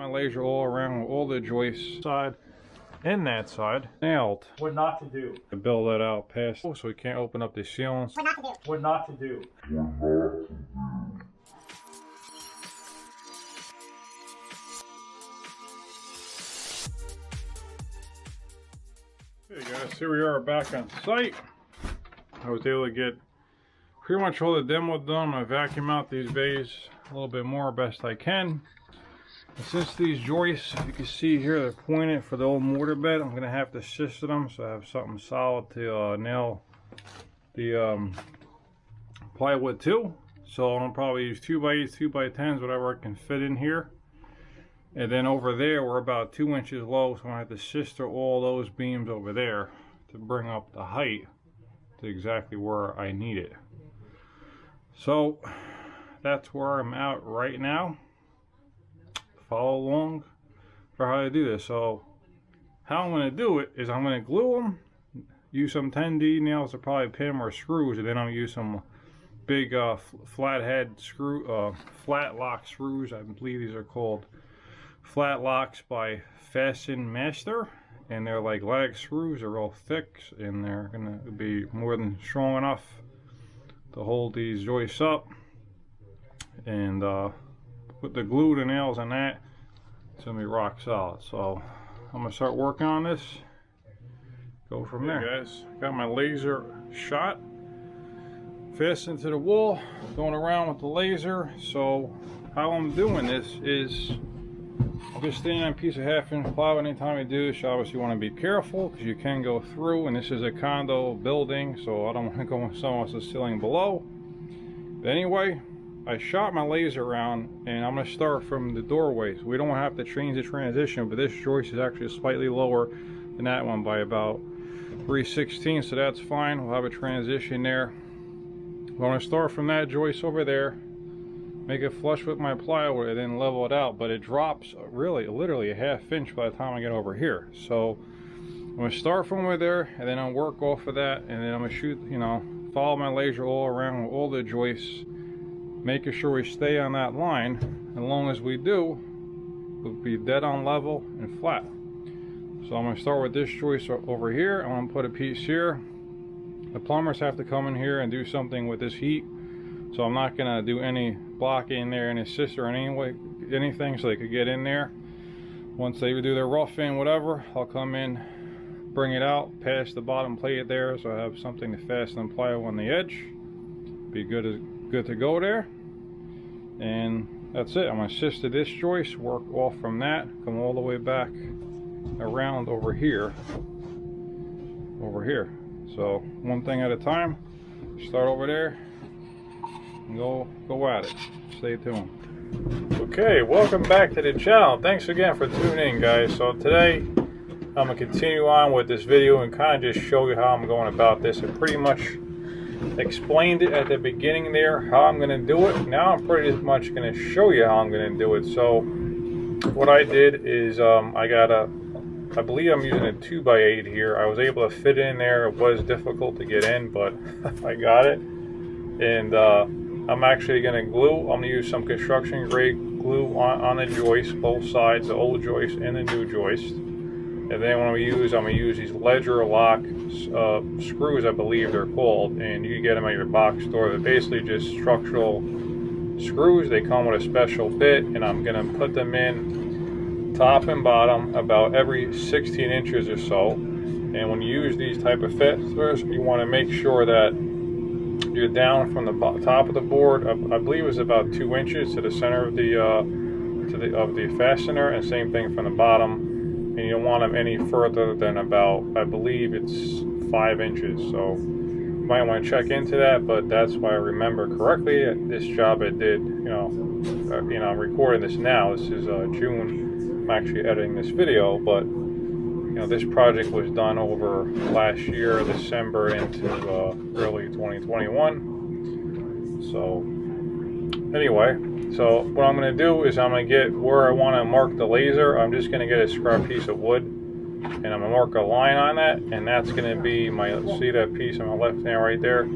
My laser all around all the joists, side and that side, nailed. What not to do. To build that out past, so we can't open up the ceilings. What not to do. What not to do. Hey guys, here we are back on site. I was able to get pretty much all the demo done. I vacuum out these bays a little bit more best I can. And since these joists, you can see here, they're pointed for the old mortar bed, I'm going to have to assist them so I have something solid to nail the plywood to. So I'm going to probably use 2x8s, 2x10s, whatever I can fit in here. And then over there, we're about 2 inches low, so I'm going to have to sister all those beams over there to bring up the height to exactly where I need it. So that's where I'm at right now. Follow along for how to do this. So how I'm going to do it is I'm going to glue them, use some 10D nails to probably pin them or screws, and then I'll use some big flathead screw, flat lock screws. I believe these are called Flat Locks by Fasten Master, and they're like lag screws. They're real thick, and they're going to be more than strong enough to hold these joists up. And put the glue, the nails on that, it's gonna be rock solid. So I'm gonna start working on this, go from there. Guys, got my laser shot fastened to the wall, going around with the laser. So how I'm doing this is I'm just standing on a piece of 1/2-inch plywood. Anytime you do this, you obviously want to be careful because you can go through, and this is a condo building, so I don't want to go in someone else's ceiling below. But anyway, I shot my laser around, and I'm going to start from the doorway. So we don't have to change the transition, but this joist is actually slightly lower than that one by about 3/16, so that's fine. We'll have a transition there. I'm going to start from that joist over there, make it flush with my plywood, and then level it out. But it drops really, literally a 1/2 inch by the time I get over here. So I'm going to start from over there, and then I'll work off of that, and then I'm going to shoot, you know, follow my laser all around with all the joists, making sure we stay on that line. As long as we do, we'll be dead on level and flat. So I'm going to start with this joist over here. I'm going to put a piece here. The plumbers have to come in here and do something with this heat, so I'm not going to do any blocking in there, any assist or anything, so they could get in there. Once they do their roughing, whatever, I'll come in, bring it out, pass the bottom plate there, so I have something to fasten the plywood on the edge. Be good to go there. And that's it. I'm going to assist to this joist, work off from that, come all the way back around over here. So one thing at a time. Start over there and go at it. Stay tuned. Okay, welcome back to the channel. Thanks again for tuning in, guys. So today I'm going to continue on with this video and kind of just show you how I'm going about this. I pretty much explained it at the beginning there, how I'm going to do it. Now I'm pretty much going to show you how I'm going to do it. So what I did is I believe I'm using a 2x8 here. I was able to fit in there. It was difficult to get in, but I got it. And I'm actually going to glue. I'm going to use some construction grade glue on the joist, both sides, the old joist and the new joist. And then I'm going to use these ledger lock screws, I believe they're called, and you can get them at your box store. They're basically just structural screws. They come with a special bit, and I'm going to put them in top and bottom about every 16 inches or so. And when you use these type of fasteners, you want to make sure that you're down from the top of the board. I believe it's about 2 inches to the center of the fastener, and same thing from the bottom. And you don't want them any further than about, I believe it's 5 inches. So you might want to check into that, but that's why I remember correctly. This job I did, I'm recording this now. This is June. I'm actually editing this video, but this project was done over last year, December into early 2021. So anyway. So what I'm going to do is I'm going to get where I want to mark the laser. I'm just going to get a scrap piece of wood, and I'm going to mark a line on that, and that's going to be my, see that piece on my left hand right there?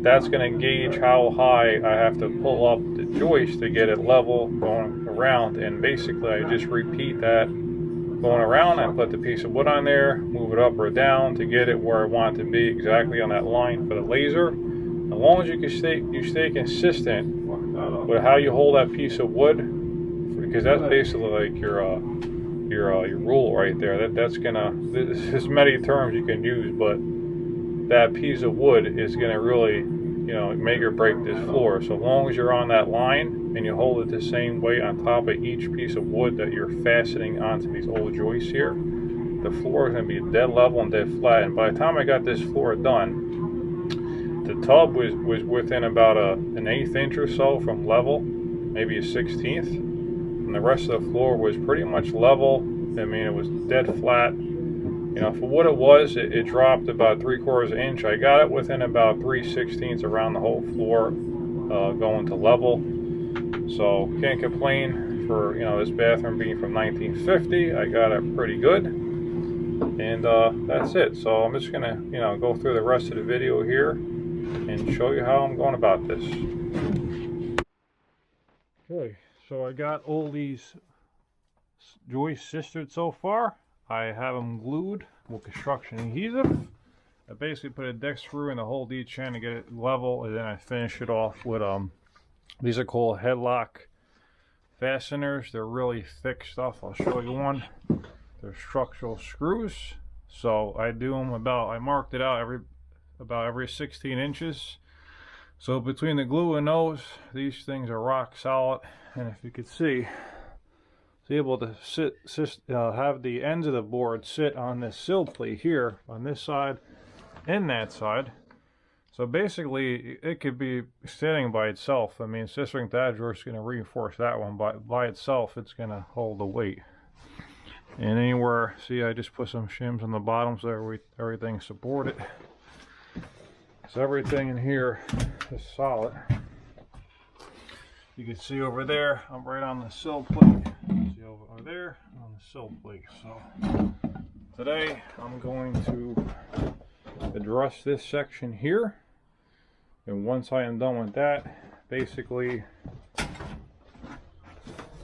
That's going to gauge how high I have to pull up the joist to get it level going around, and basically I just repeat that going around. I put the piece of wood on there, move it up or down to get it where I want it to be exactly on that line for the laser. As long as you stay consistent with how you hold that piece of wood, because that's basically like your rule right there. That's gonna, there's many terms you can use, but that piece of wood is gonna really, you know, make or break this floor. So long as you're on that line and you hold it the same way on top of each piece of wood that you're fastening onto these old joists here, the floor is gonna be dead level and dead flat. And by the time I got this floor done, the tub was within about an 1/8 inch or so from level, maybe a 1/16, and the rest of the floor was pretty much level. I mean, it was dead flat. You know, for what it was, it dropped about 3/4 inch. I got it within about 3/16 around the whole floor, going to level. So can't complain for, you know, this bathroom being from 1950. I got it pretty good, and that's it. So I'm just gonna, you know, go through the rest of the video here and show you how I'm going about this. Okay, so I got all these joists sistered so far. I have them glued with construction adhesive. I basically put a deck screw in to hold each end to get it level, and then I finish it off with these are called headlock fasteners. They're really thick stuff. I'll show you one. They're structural screws. So I do them about, I marked it out about every 16 inches. So between the glue and those, these things are rock solid. And if you could see, it's able to have the ends of the board sit on this sill plate here on this side and that side. So basically it could be standing by itself. I mean, sistering that joist is going to reinforce that one, but by itself it's going to hold the weight. And anywhere, see, I just put some shims on the bottom so everything's supported. So everything in here is solid. You can see over there, I'm right on the sill plate. See over there on the sill plate. So today I'm going to address this section here. And once I am done with that, basically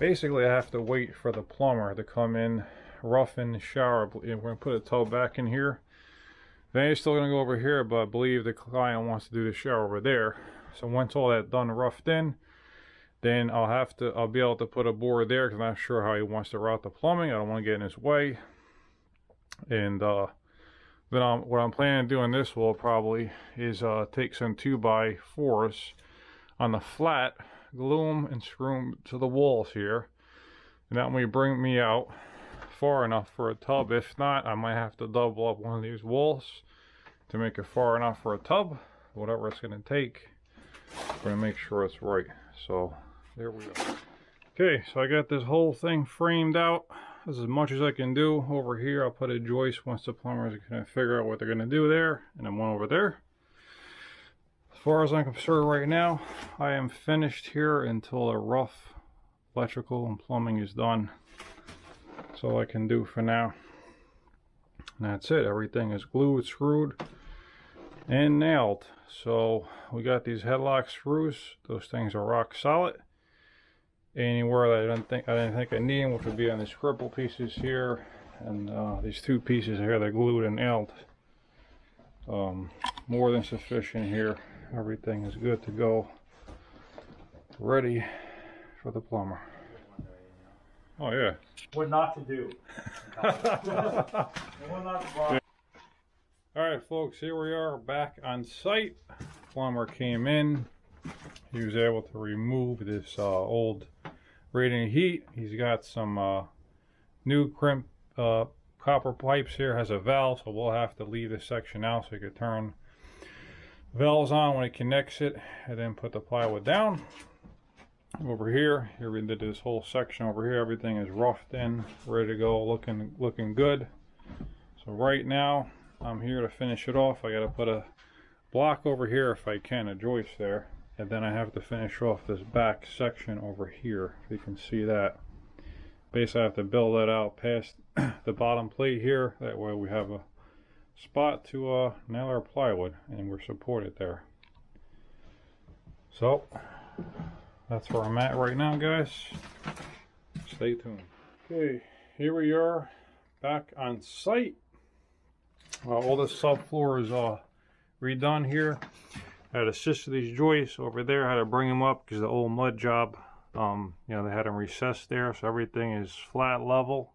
I have to wait for the plumber to come in, roughen the shower. We're going to put a tub back in here. Then he's still going to go over here, but I believe the client wants to do the shower over there. So once all that done, roughed in, then I'll be able to put a board there, because I'm not sure how he wants to route the plumbing. I don't want to get in his way. And then what I'm planning on doing this will probably is take some 2x4s on the flat, glue them and screw them to the walls here, and that may bring me out far enough for a tub. If not, I might have to double up one of these walls to make it far enough for a tub. Whatever it's going to take, I'm going to make sure it's right. So there we go. Okay, so I got this whole thing framed out. This is as much as I can do. Over here I'll put a joist once the plumbers are going to figure out what they're going to do there, and then one over there. As far as I'm concerned right now, I am finished here until the rough electrical and plumbing is done. That's all I can do for now. And that's it. Everything is glued, screwed, and nailed. So we got these headlock screws. Those things are rock solid. Anywhere that I didn't think I need them, which would be on these cripple pieces here, and these two pieces here, they're glued and nailed. More than sufficient here. Everything is good to go, ready for the plumber. Oh yeah. What not to do. Alright folks, here we are back on site. Plumber came in. He was able to remove this old radiant heat. He's got some new crimp copper pipes here. Has a valve, so we'll have to leave this section out so you can turn valves on when it connects it, and then put the plywood down. Over here we did this whole section over here. Everything is roughed in, ready to go, looking good. So right now I'm here to finish it off. I got to put a block over here if I can, a joist there, and then I have to finish off this back section over here. If you can see that, basically I have to build that out past the bottom plate here. That way we have a spot to nail our plywood, and we're supported there. So that's where I'm at right now, guys. Stay tuned. Okay, here we are back on site. All the subfloor is redone here. I had assisted these joists over there. I had to bring them up because the old mud job, you know, they had them recessed there, so everything is flat level.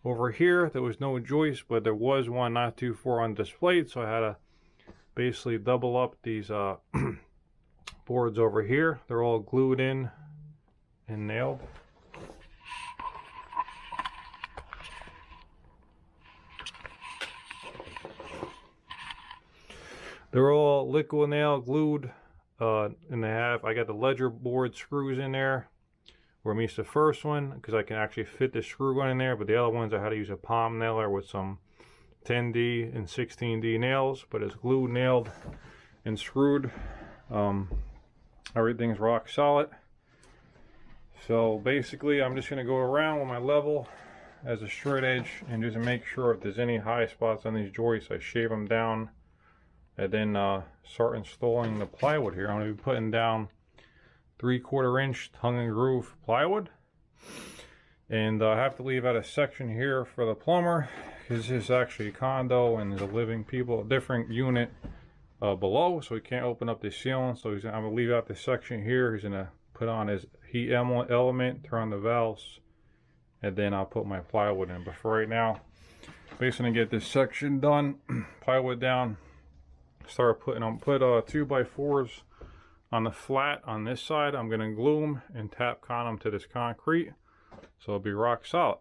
Over here, there was no joist, but there was one not too far on display, so I had to basically double up these boards over here. They're all glued in and nailed. They're all liquid nail glued, and I got the ledger board screws in there where it meets the first one, because I can actually fit the screw gun in there, but the other ones I had to use a palm nailer with some 10D and 16D nails, but it's glued, nailed, and screwed. Everything's rock solid. So basically I'm just going to go around with my level as a straight edge and just make sure if there's any high spots on these joists, I shave them down, and then start installing the plywood here. I'm going to be putting down 3/4 inch tongue and groove plywood, and I have to leave out a section here for the plumber because this is actually a condo and there's a living people, a different unit below, so he can't open up the ceiling. So I'm going to leave out this section here. He's going to put on his heat element, turn on the valves, and then I'll put my plywood in. But for right now, basically going to get this section done, plywood down, start putting on, put 2x4s on the flat on this side. I'm going to glue them and tap con them to this concrete, so it'll be rock solid.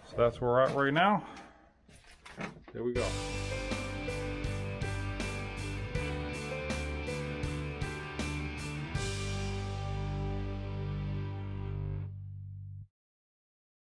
So that's where we're at right now. There we go.